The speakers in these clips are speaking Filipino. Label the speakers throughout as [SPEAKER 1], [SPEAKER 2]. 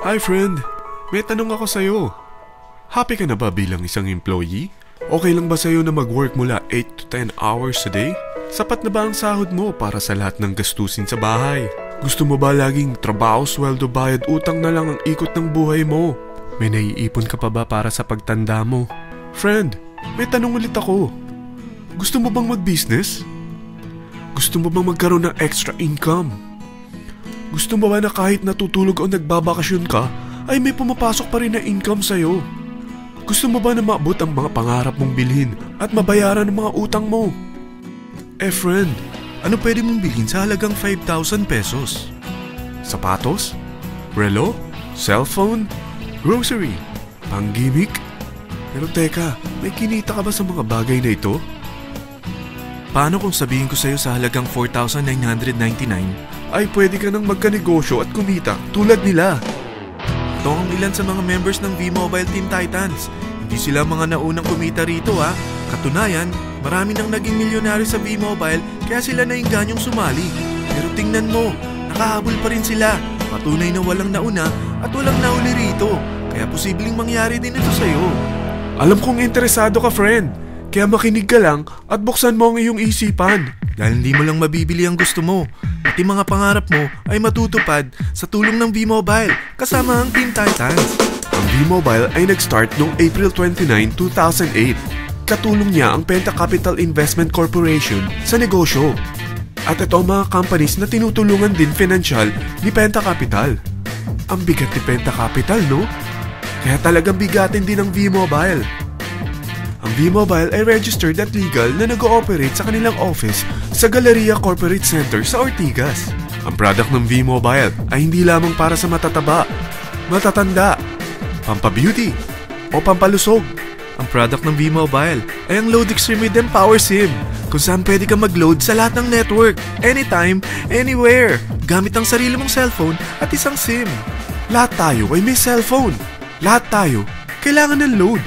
[SPEAKER 1] Hi friend, may tanong ako sa'yo. Happy ka na ba bilang isang employee? Okay lang ba sa'yo na mag-work mula 8 to 10 hours a day? Sapat na ba ang sahod mo para sa lahat ng gastusin sa bahay? Gusto mo ba laging trabaho, sweldo, bayad, utang na lang ang ikot ng buhay mo? May naiipon ka pa ba para sa pagtanda mo? Friend, may tanong ulit ako. Gusto mo bang mag-business? Gusto mo bang magkaroon ng extra income? Gusto mo ba na kahit natutulog o nagbabakasyon ka, ay may pumapasok pa rin na income sa'yo? Gusto mo ba na maabot ang mga pangarap mong bilhin at mabayaran ang mga utang mo? Friend, ano pwede mong bilhin sa halagang 5,000 pesos? Sapatos? Relo? Cellphone? Grocery? Pang-gimmick? Pero teka, may kinita ka ba sa mga bagay na ito? Paano kung sabihin ko sa'yo sa halagang 4,999 ay pwede ka nang magkanegosyo at kumita tulad nila? Ito ang ilan sa mga members ng V-Mobile Teen Titans. Hindi sila mga naunang kumita rito ha. Katunayan, marami nang naging milyonaryo sa V-Mobile kaya sila naingganyong sumali. Pero tingnan mo, nakahabol pa rin sila. Patunay na walang nauna at walang nauli rito. Kaya posibleng mangyari din ito sa'yo. Alam kong interesado ka, friend. Kaya makinig ka lang at buksan mo ang iyong isipan. Dahil hindi mo lang mabibili ang gusto mo. Pati mga pangarap mo ay matutupad sa tulong ng V-Mobile kasama ang Teen Titans. Ang V-Mobile ay nag-start noong April 29, 2008. Katulong niya ang Penta Capital Investment Corporation sa negosyo. At ito ang mga companies na tinutulungan din financial ni Penta Capital. Ang bigat ni Penta Capital, no? Kaya talagang bigatin din ang V-Mobile. Ang V-Mobile ay registered at legal na nag-ooperate sa kanilang office sa Galleria Corporate Center sa Ortigas. Ang product ng V-Mobile ay hindi lamang para sa matataba, matatanda, pampabeauty, o pampalusog. Ang product ng V-Mobile ay ang Load Extreme with Empower SIM, kung saan pwede ka mag-load sa lahat ng network, anytime, anywhere, gamit ang sarili mong cellphone at isang SIM. Lahat tayo ay may cellphone. Lahat tayo kailangan ng load.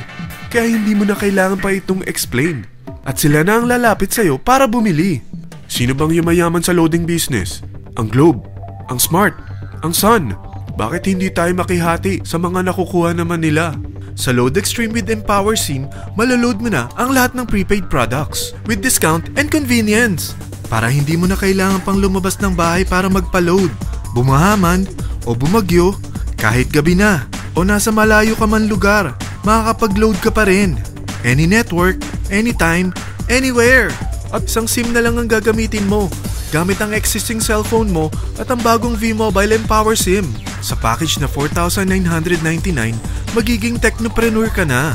[SPEAKER 1] Kaya hindi mo na kailangan pa itong explain. At sila na ang lalapit sa'yo para bumili. Sino bang yumayaman sa loading business? Ang Globe, ang Smart, ang Sun. Bakit hindi tayo makihati sa mga nakukuha naman nila? Sa Load Extreme with Empower SIM, malaload mo na ang lahat ng prepaid products with discount and convenience. Para hindi mo na kailangan pang lumabas ng bahay para magpa-load. Bumahaman o bumagyo, kahit gabi na o nasa malayo ka man lugar, makakapag-load ka pa rin. Any network, anytime, anywhere. At isang SIM na lang ang gagamitin mo gamit ang existing cellphone mo at ang bagong V-Mobile Empower SIM. Sa package na 4,999, magiging technopreneur ka na.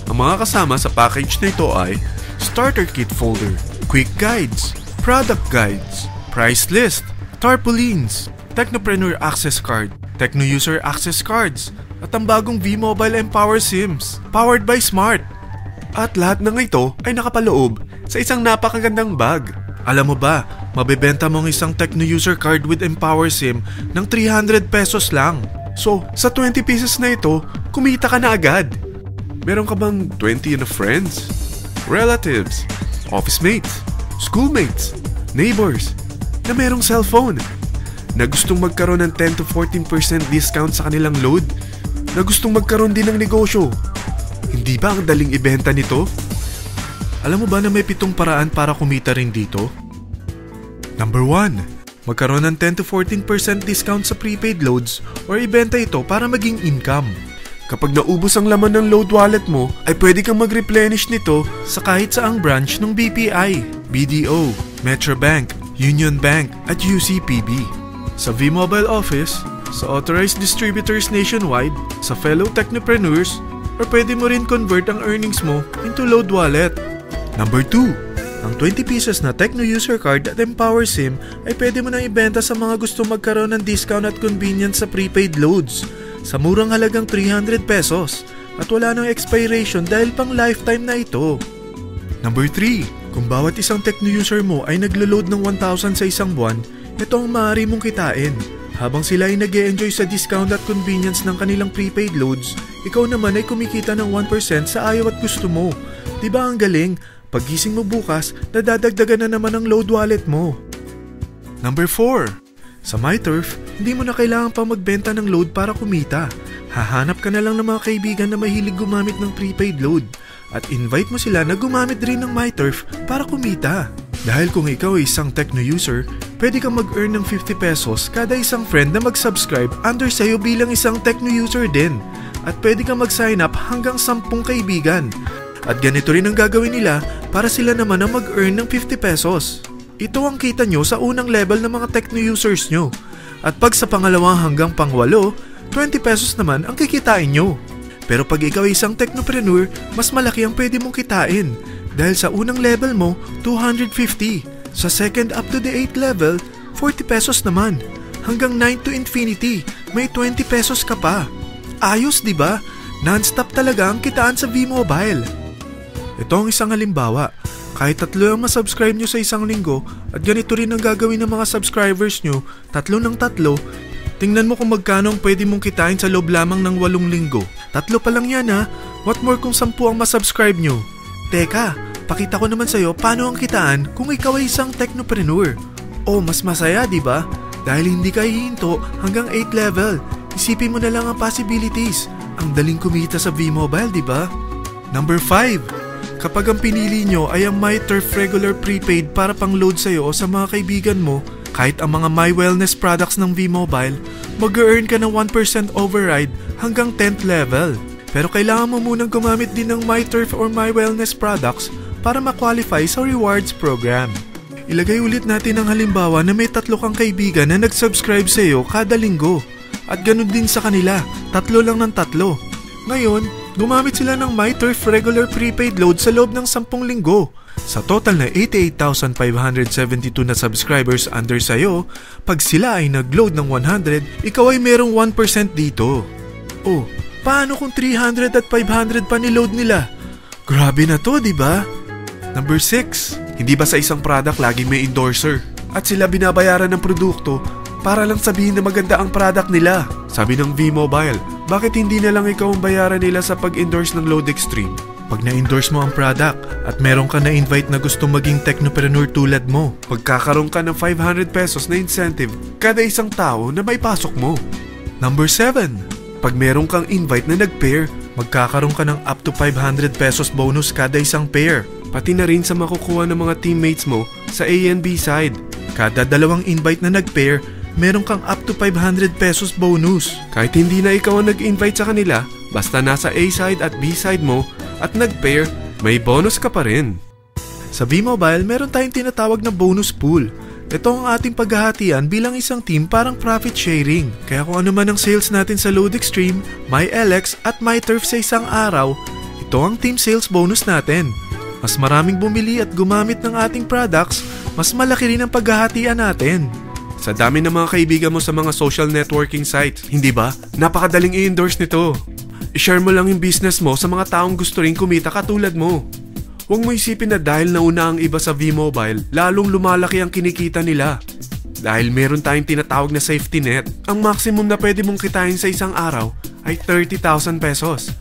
[SPEAKER 1] Ang mga kasama sa package na ito ay Starter Kit Folder, Quick Guides, Product Guides, Price List, Tarpaulins, Technopreneur Access Card, Techno User Access Cards, at ang bagong V-Mobile Empower SIMs, powered by Smart. At lahat ng ito ay nakapaloob sa isang napakagandang bag. Alam mo ba, mabebenta mo ang isang Techno User Card with Empower SIM ng 300 pesos lang. So, sa 20 pieces na ito, kumita ka na agad. Meron ka bang 20 na friends, relatives, office mates, schoolmates, neighbors, na merong cellphone, na gustong magkaroon ng 10 to 14% discount sa kanilang load, na gustong magkaroon din ng negosyo? Hindi ba ang daling ibenta nito? Alam mo ba na may 7 paraan para kumita rin dito? Number 1. Magkaroon ng 10 to 14% discount sa prepaid loads or ibenta ito para maging income. Kapag naubos ang laman ng load wallet mo, ay pwede kang mag-replenish nito sa kahit saang branch ng BPI, BDO, Metrobank, Union Bank at UCPB. Sa V-Mobile Office, sa authorized distributors nationwide, sa fellow technopreneurs, or pwede mo rin convert ang earnings mo into load wallet. Number 2. Ang 20 pieces na Techno User Card at Empower SIM ay pwede mo nang ibenta sa mga gusto magkaroon ng discount at convenience sa prepaid loads sa murang halagang 300 pesos at wala nang expiration dahil pang lifetime na ito. Number 3. Kung bawat isang Techno user mo ay naglo-load ng 1,000 sa isang buwan, ito ang maaari mong kitain. Habang sila ay nag-e-enjoy sa discount at convenience ng kanilang prepaid loads, ikaw naman ay kumikita ng 1% sa ayaw at gusto mo. Diba ang galing? Paggising mo bukas, nadadagdagan na naman ang load wallet mo. Number 4.
[SPEAKER 2] Sa MyTurf, hindi mo na kailangan pa magbenta ng load para kumita. Hahanap ka na lang ng mga kaibigan na mahilig gumamit ng prepaid load at invite mo sila na gumamit rin ng MyTurf para kumita. Dahil kung ikaw ay isang Tecno user, pwede kang mag-earn ng 50 pesos kada isang friend na mag-subscribe under sa'yo bilang isang Tecno user din. At pwede kang mag-sign up hanggang 10 kaibigan. At ganito rin ang gagawin nila para sila naman ang mag-earn ng 50 pesos. Ito ang kita nyo sa unang level ng mga Tecno users nyo. At pag sa pangalawa hanggang pang-8, 20 pesos naman ang kikitain nyo. Pero pag ikaw ay isang Technopreneur, mas malaki ang pwede mong kitain. Dahil sa unang level mo, 250. Sa second up to the 8th level, 40 pesos naman. Hanggang 9 to infinity, may 20 pesos ka pa. Ayos, di ba? Non-stop talaga ang kitaan sa V-Mobile. Ito ang isang halimbawa. Kahit 3 ang masubscribe nyo sa isang linggo at ganito rin ang gagawin ng mga subscribers nyo, 3 ng 3, tingnan mo kung magkano ang pwede mong kitain sa loob lamang ng 8 linggo. 3 pa lang yan ha. What more kung 10 ang masubscribe nyo? Teka, pakita ko naman sa'yo paano ang kitaan kung ikaw ay isang Technopreneur. Oh, mas masaya, di ba? Dahil hindi ka hihinto hanggang 8 level. Isipin mo na lang ang possibilities. Ang daling kumita sa V-Mobile, di ba? Number 5. Kapag ang pinili nyo ay ang MyTurf regular prepaid para pang-load sa'yo o sa mga kaibigan mo, kahit ang mga My Wellness products ng V-Mobile, mag-earn ka ng 1% override hanggang 10th level. Pero kailangan mo munang gumamit din ng MyTurf or My Wellness products para ma-qualify sa rewards program. Ilagay ulit natin ang halimbawa na may 3 kang kaibigan na nag-subscribe sa'yo kada linggo. At ganun din sa kanila, 3 lang ng 3. Ngayon, gumamit sila ng MyTurf regular prepaid load sa loob ng 10 linggo. Sa total na 88,572 na subscribers under sa'yo, pag sila ay nag-load ng 100, ikaw ay merong 1% dito. Oh, paano kung 300 at 500 pa ni-load nila? Grabe na to, di ba? Number 6. Hindi ba sa isang product laging may endorser? At sila binabayaran ng produkto para lang sabihin na maganda ang product nila. Sabi ng V-Mobile, bakit hindi na lang ikaw ang bayaran nila sa pag-endorse ng Load Extreme? Pag na-endorse mo ang product at meron ka na-invite na gusto maging Technopreneur tulad mo, magkakaroon ka ng 500 pesos na incentive kada isang tao na may pasok mo. Number 7. Pag meron kang invite na nag-pair, magkakaroon ka ng up to 500 pesos bonus kada isang pair. Pati na rin sa makukuha ng mga teammates mo sa A and B side. Kada 2 invite na nag-pair, meron kang up to 500 pesos bonus. Kahit hindi na ikaw ang nag-invite sa kanila, basta nasa A side at B side mo at nag-pair, may bonus ka pa rin. Sa V-Mobile, meron tayong tinatawag na bonus pool. Ito ang ating paghahatian bilang isang team parang profit sharing. Kaya kung ano man ang sales natin sa Load Extreme, MyLX at MyTurf sa isang araw, ito ang team sales bonus natin. Mas maraming bumili at gumamit ng ating products, mas malaki rin ang paghahatian natin. Sa dami ng mga kaibigan mo sa mga social networking sites, hindi ba? Napakadaling i-endorse nito. I-share mo lang yung business mo sa mga taong gusto rin kumita katulad mo. Huwag mo isipin na dahil nauna ang iba sa V-Mobile, lalong lumalaki ang kinikita nila. Dahil meron tayong tinatawag na safety net, ang maximum na pwede mong kitain sa isang araw ay 30,000 pesos.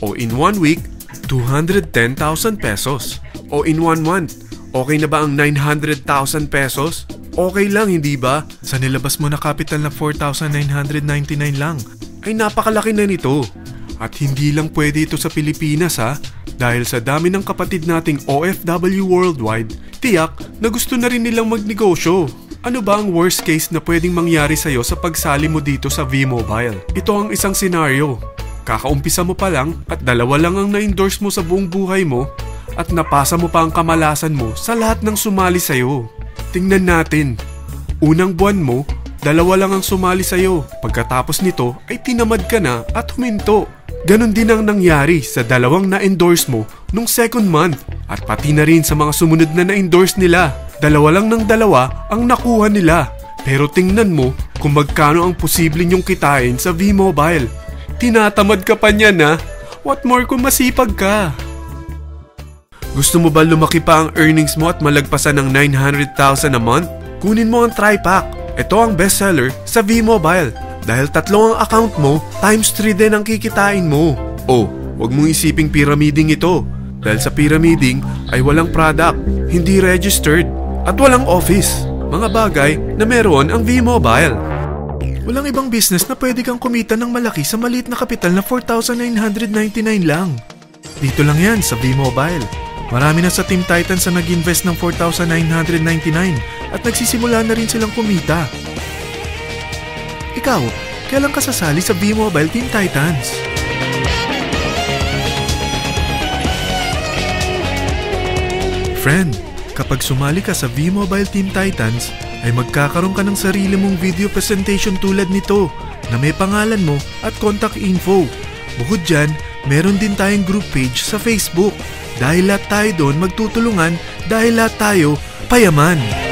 [SPEAKER 2] O in 1 week, 210,000 pesos. O in 1 month, okay na ba ang 900,000 pesos? Okay lang, hindi ba? Sa nilabas mo na capital na 4,999 lang, ay napakalaki na nito. At hindi lang pwede ito sa Pilipinas ha, dahil sa dami ng kapatid nating OFW worldwide, tiyak na gusto na rin nilang magnegosyo. Ano ba ang worst case na pwedeng mangyari sa'yo sa pagsali mo dito sa V-Mobile? Ito ang isang senaryo. Kakaumpisa mo pa lang at 2 lang ang na-endorse mo sa buong buhay mo at napasa mo pa ang kamalasan mo sa lahat ng sumali sa'yo. Tingnan natin. Unang buwan mo, 2 lang ang sumali sa'yo. Pagkatapos nito ay tinamad ka na at huminto. Ganon din ang nangyari sa 2 na-endorse mo nung second month at pati na rin sa mga sumunod na na-endorse nila. 2 lang ng 2 ang nakuha nila. Pero tingnan mo kung magkano ang posible nyong kitain sa V-Mobile. Tinatamad ka pa niyan ha? What more kung masipag ka? Gusto mo ba lumaki pa ang earnings mo at malagpasan ng 900,000 a month? Kunin mo ang TriPack. Ito ang bestseller sa V-Mobile. Dahil 3 ang account mo, times 3 din ang kikitain mo. Oh, wag mong isiping pyramiding ito. Dahil sa pyramiding ay walang product, hindi registered, at walang office. mga bagay na meron ang V-Mobile. Walang ibang business na pwede kang kumita ng malaki sa maliit na kapital na 4,999 lang. Dito lang yan sa V-Mobile. Marami na sa Team Titans na nag-invest ng 4,999 at nagsisimula na rin silang kumita. Ikaw, kailan ka sasali sa V-Mobile Team Titans? Friend, kapag sumali ka sa V-Mobile Team Titans, ay magkakaroon ka ng sarili mong video presentation tulad nito na may pangalan mo at contact info. Bukod dyan, meron din tayong group page sa Facebook. Dahil lahat tayo doon magtutulungan dahil lahat tayo payaman.